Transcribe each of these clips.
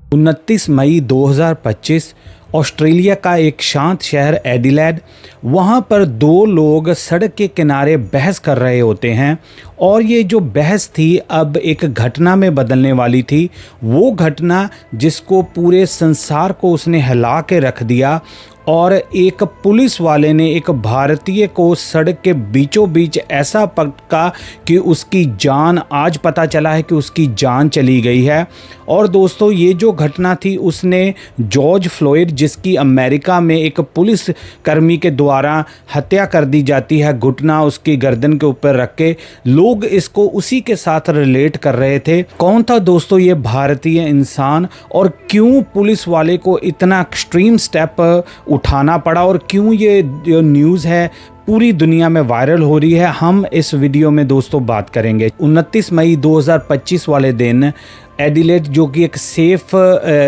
29 मई 2025 Australia का एक शांत शहर एडिलेड। वहाँ पर दो लोग सड़क के किनारे बहस कर रहे होते हैं और ये जो बहस थी अब एक घटना में बदलने वाली थी। वो घटना जिसको पूरे संसार को उसने हिला के रख दिया और एक पुलिस वाले ने एक भारतीय को सड़क के बीचों बीच ऐसा पटका कि उसकी जान, आज पता चला है कि उसकी जान चली गई है। और दोस्तों ये जो घटना थी उसने जॉर्ज फ्लॉयड, जिसकी अमेरिका में एक पुलिस कर्मी के द्वारा हत्या कर दी जाती है, घुटना उसकी गर्दन के ऊपर रख के, लोग इसको उसी के साथ रिलेट कर रहे थे। कौन था दोस्तों ये भारतीय इंसान और क्यों पुलिस वाले को इतना एक्सट्रीम स्टेप उठाना पड़ा और क्यों ये जो न्यूज़ है पूरी दुनिया में वायरल हो रही है, हम इस वीडियो में दोस्तों बात करेंगे। 29 मई 2025 वाले दिन एडिलेड, जो कि एक सेफ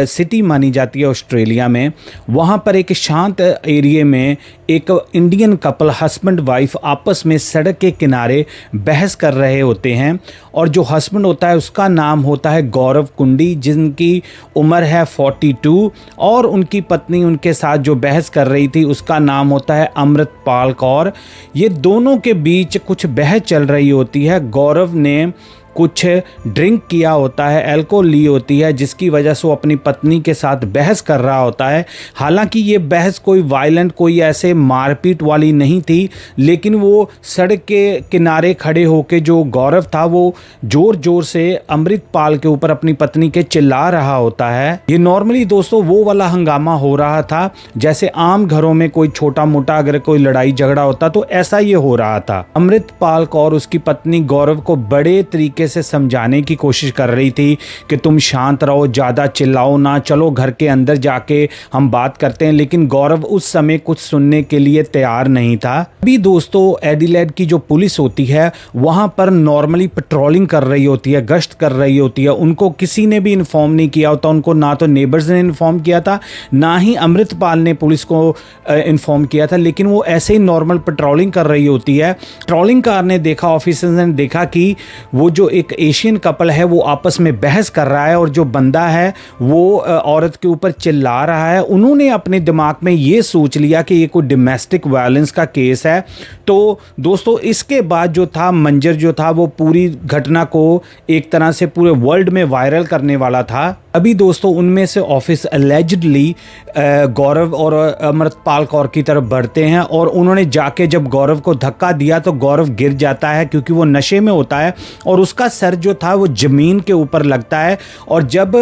सिटी मानी जाती है ऑस्ट्रेलिया में, वहाँ पर एक शांत एरिया में एक इंडियन कपल हस्बैंड वाइफ आपस में सड़क के किनारे बहस कर रहे होते हैं। और जो हस्बैंड होता है उसका नाम होता है गौरव कुंडी, जिनकी उम्र है 42, और उनकी पत्नी उनके साथ जो बहस कर रही थी उसका नाम होता है अमृतपाल कौर। ये दोनों के बीच कुछ बहस चल रही होती है। गौरव ने कुछ ड्रिंक किया होता है, अल्कोहल ली होती है, जिसकी वजह से वो अपनी पत्नी के साथ बहस कर रहा होता है। हालांकि ये बहस कोई वायलेंट, कोई ऐसे मारपीट वाली नहीं थी, लेकिन वो सड़क के किनारे खड़े होके जो गौरव था वो ज़ोर ज़ोर से अमृतपाल के ऊपर अपनी पत्नी के चिल्ला रहा होता है। ये नॉर्मली दोस्तों वो वाला हंगामा हो रहा था जैसे आम घरों में कोई छोटा मोटा अगर कोई लड़ाई झगड़ा होता तो ऐसा ये हो रहा था। अमृतपाल कौर उसकी पत्नी गौरव को बड़े तरीके से समझाने की कोशिश कर रही थी कि तुम शांत रहो, ज़्यादा चिल्लाओ ना, चलो घर के अंदर जाके हम बात करते हैं। लेकिन गौरव उस समय कुछ सुनने के लिए तैयार नहीं था। अभी दोस्तों एडिलेड की जो पुलिस होती है वहाँ पर नॉर्मली पेट्रोलिंग कर रही होती है, गश्त कर रही होती है। उनको किसी ने भी इन्फॉर्म नहीं किया होता, उनको ना तो नेबर्स ने इन्फॉर्म किया था, ना ही अमृतपाल ने पुलिस को इन्फॉर्म किया था। लेकिन वो ऐसे ही नॉर्मल पेट्रोलिंग कर रही होती है। पेट्रोलिंग कार ने देखा, ऑफिसर्स ने देखा कि वो जो एक एशियन कपल है वो आपस में बहस कर रहा है और जो बंदा है वो औरत के ऊपर चिल्ला रहा है। उन्होंने अपने दिमाग में ये सोच लिया कि ये कोई डोमेस्टिक वायलेंस का केस है। तो दोस्तों इसके बाद जो था मंजर जो था वो पूरी घटना को एक तरह से पूरे वर्ल्ड में वायरल करने वाला था। अभी दोस्तों उनमें से ऑफिस अलेजिडली गौरव और अमृतपाल कौर की तरफ बढ़ते हैं और उन्होंने जाके जब गौरव को धक्का दिया तो गौरव गिर जाता है क्योंकि वो नशे में होता है और उसका सर जो था वो ज़मीन के ऊपर लगता है। और जब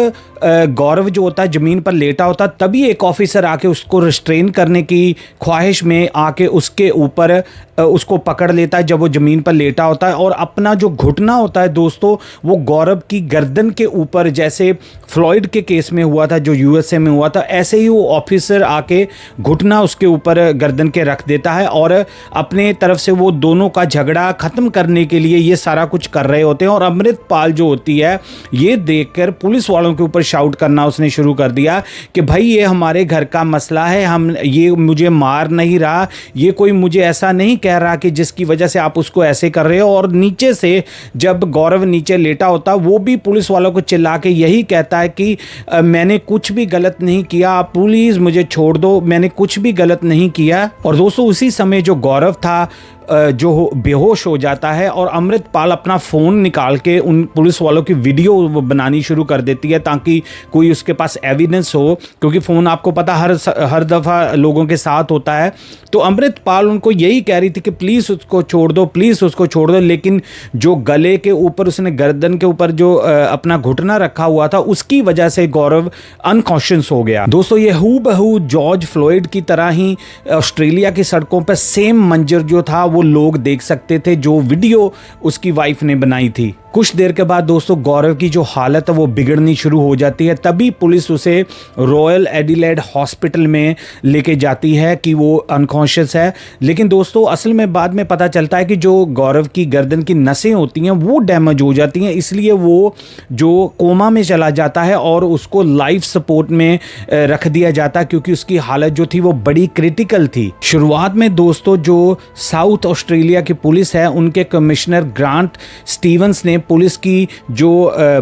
गौरव जो होता है ज़मीन पर लेटा होता है तभी एक ऑफिसर आके उसको रिस्ट्रेन करने की ख्वाहिश में आके उसके ऊपर उसको पकड़ लेता है जब वो ज़मीन पर लेटा होता है और अपना जो घुटना होता है दोस्तों वो गौरव की गर्दन के ऊपर, जैसे फ्लॉयड के केस में हुआ था जो यूएसए में हुआ था, ऐसे ही वो ऑफिसर आके घुटना उसके ऊपर गर्दन के रख देता है और अपने तरफ से वो दोनों का झगड़ा ख़त्म करने के लिए ये सारा कुछ कर रहे होते हैं। और अमृतपाल जो होती है ये देखकर पुलिस वालों के ऊपर शाउट करना उसने शुरू कर दिया कि भाई ये हमारे घर का मसला है, हम ये मुझे मार नहीं रहा, ये कोई मुझे ऐसा नहीं कह रहा कि जिसकी वजह से आप उसको ऐसे कर रहे हो। और नीचे से जब गौरव नीचे लेटा होता वो भी पुलिस वालों को चिल्ला के यही कहता है कि मैंने कुछ भी गलत नहीं किया, आप प्लीज़ मुझे छोड़ दो, मैंने कुछ भी गलत नहीं किया। और दोस्तों उसी समय जो गौरव था जो बेहोश हो जाता है और अमृतपाल अपना फ़ोन निकाल के उन पुलिस वालों की वीडियो बनानी शुरू कर देती है ताकि कोई उसके पास एविडेंस हो, क्योंकि फ़ोन आपको पता हर दफ़ा लोगों के साथ होता है। तो अमृतपाल उनको यही कह रही थी कि प्लीज़ उसको छोड़ दो, प्लीज़ उसको छोड़ दो। लेकिन जो गले के ऊपर उसने गर्दन के ऊपर जो अपना घुटना रखा हुआ था उसकी वजह से गौरव अनकॉन्शियस हो गया। दोस्तों ये हूबहू जॉर्ज फ्लॉयड की तरह ही ऑस्ट्रेलिया की सड़कों पर सेम मंजर जो था वो लोग देख सकते थे जो वीडियो उसकी वाइफ ने बनाई थी। कुछ देर के बाद दोस्तों गौरव की जो हालत है वो बिगड़नी शुरू हो जाती है। तभी पुलिस उसे रॉयल एडिलेड हॉस्पिटल में लेके जाती है कि वो अनकॉन्शियस है। लेकिन दोस्तों असल में बाद में पता चलता है कि जो गौरव की गर्दन की नसें होती हैं वो डैमेज हो जाती हैं, इसलिए वो जो कोमा में चला जाता है और उसको लाइफ सपोर्ट में रख दिया जाता है क्योंकि उसकी हालत जो थी वो बड़ी क्रिटिकल थी। शुरुआत में दोस्तों जो साउथ ऑस्ट्रेलिया की पुलिस है उनके कमिश्नर ग्रांट स्टीवंस ने पुलिस की जो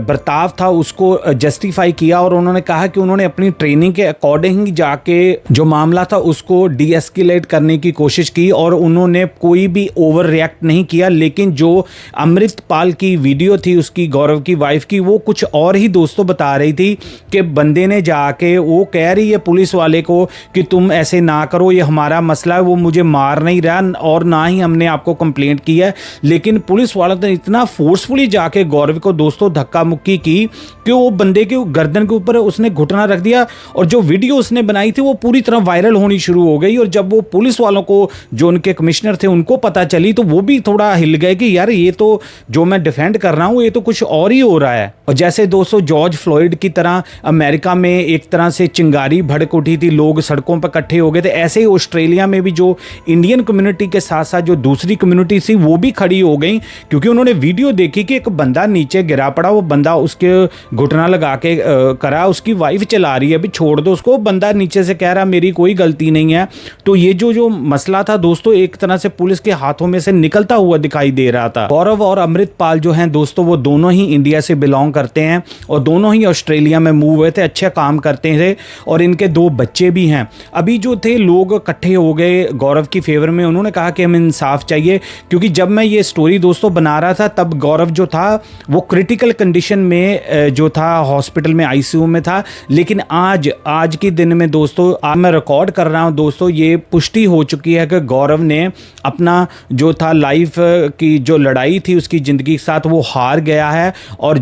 बर्ताव था उसको जस्टिफाई किया और उन्होंने कहा कि उन्होंने अपनी ट्रेनिंग के अकॉर्डिंग जाके जो मामला था उसको डीएस्केलेट करने की कोशिश की और उन्होंने कोई भी ओवर रिएक्ट नहीं किया। लेकिन जो अमृतपाल की वीडियो थी उसकी, गौरव की वाइफ की, वो कुछ और ही दोस्तों बता रही थी कि बंदे ने जाके वो कह रही है पुलिस वाले को कि तुम ऐसे ना करो, ये हमारा मसला है, वो मुझे मार नहीं रहा और ना ही हमने आपको कंप्लेंट की है। लेकिन पुलिस वालों ने इतना फोर्सफुली जाके गौरव को दोस्तों धक्का मुक्की की कि वो बंदे के गर्दन के ऊपर उसने घुटना रख दिया और जो वीडियो उसने बनाई थी वो पूरी तरह वायरल होनी शुरू हो गई। और जब वो पुलिस वालों को, जो उनके कमिश्नर थे, उनको पता चली तो वो भी थोड़ा हिल गए कि यार ये तो जो मैं डिफेंड कर रहा हूं ये तो कुछ और ही हो रहा है। और जैसे दोस्तों जॉर्ज फ्लॉयड की तरह अमेरिका में एक तरह से चिंगारी भड़क उठी थी, लोग सड़कों पर इकट्ठे हो गए थे, ऐसे ही ऑस्ट्रेलिया में भी जो इंडियन कम्युनिटी के साथ साथ जो दूसरी कम्युनिटी थी वो भी खड़ी हो गई, क्योंकि उन्होंने वीडियो देखी कि एक बंदा नीचे गिरा पड़ा, वो बंदा उसके घुटना लगा के करा, उसकी वाइफ चला रही है, अभी छोड़ दो उसको, बंदा नीचे से कह रहा मेरी कोई गलती नहीं है। तो ये जो मसला था दोस्तों एक तरह से पुलिस के हाथों में से निकलता हुआ दिखाई दे रहा था। गौरव और अमृतपाल जो हैं दोस्तों वो दोनों ही इंडिया से बिलोंग करते हैं और दोनों ही ऑस्ट्रेलिया में मूव हुए थे, अच्छे काम करते थे और इनके 2 बच्चे भी हैं। अभी जो थे लोग इकट्ठे हो गए गौरव की फेवर में, उन्होंने कहा कि हमें इंसाफ चाहिए, क्योंकि जब मैं ये स्टोरी दोस्तों बना रहा था तब गौरव जो था वो क्रिटिकल कंडीशन में जो था हॉस्पिटल में आईसीयू में था। लेकिन आज के दिन में दोस्तों, आज मैं रिकॉर्ड कर रहा हूं दोस्तों, ये पुष्टि हो चुकी है कि गौरव ने अपना जो था लाइफ की जो लड़ाई थी उसकी ज़िंदगी के साथ वो हार गया है और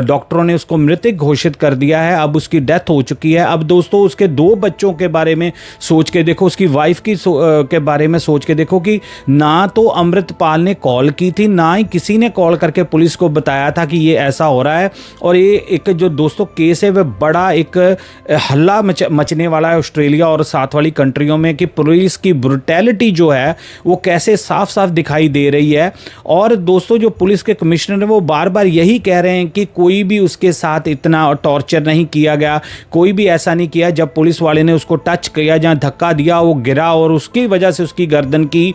डॉक्टरों ने उसको मृतक घोषित कर दिया है। अब उसकी डेथ हो चुकी है। अब दोस्तों उसके 2 बच्चों के बारे में सोच के देखो, उसकी वाइफ की के बारे में सोच के देखो कि ना तो अमृतपाल ने कॉल की थी, ना ही किसी ने कॉल करके पुलिस को बताया था कि ये ऐसा हो रहा है। और ये एक जो दोस्तों केस है वह बड़ा एक हल्ला मचने वाला है ऑस्ट्रेलिया और साथ वाली कंट्रियों में कि पुलिस की ब्रुटैलिटी जो है वो कैसे साफ साफ दिखाई दे रही है। और दोस्तों जो पुलिस के कमिश्नर है वो बार बार यही कह रहे हैं कि कोई भी उसके साथ इतना टॉर्चर नहीं किया गया, कोई भी ऐसा नहीं किया। जब पुलिस वाले ने उसको टच किया, जहाँ धक्का दिया, वो गिरा और उसकी वजह से उसकी गर्दन की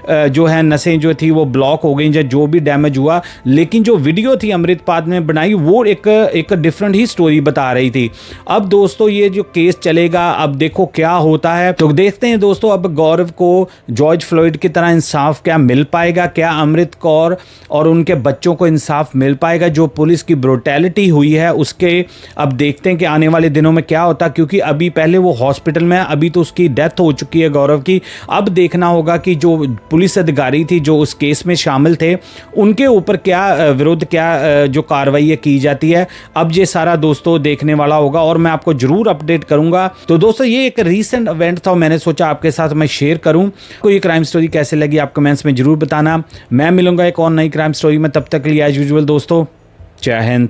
जो है नसें जो थी वो ब्लॉक हो गई, जो भी डैमेज हुआ। लेकिन जो वीडियो थी अमृतपाल ने बनाई वो एक डिफरेंट ही स्टोरी बता रही थी। अब दोस्तों ये जो केस चलेगा, अब देखो क्या होता है। तो देखते हैं दोस्तों अब गौरव को जॉर्ज फ्लॉयड की तरह इंसाफ क्या मिल पाएगा, क्या अमृत कौर और उनके बच्चों को इंसाफ मिल पाएगा। जो पुलिस की ब्रुटैलिटी हुई है उसके अब देखते हैं कि आने वाले दिनों में क्या होता, क्योंकि अभी पहले वो हॉस्पिटल में है, अभी तो उसकी डेथ हो चुकी है गौरव की। अब देखना होगा कि जो पुलिस अधिकारी थी जो उस केस में शामिल थे उनके ऊपर क्या विरुद्ध क्या जो कार्रवाई की जाती है। अब ये सारा दोस्तों देखने वाला होगा और मैं आपको जरूर अपडेट करूंगा। तो दोस्तों ये एक रीसेंट इवेंट था, मैंने सोचा आपके साथ मैं शेयर करूं। कोई ये क्राइम स्टोरी कैसे लगी आप कमेंट्स में जरूर बताना। मैं मिलूंगा एक और नई क्राइम स्टोरी में, तब तक के लिए एज यूजुअल दोस्तों जय हिंद।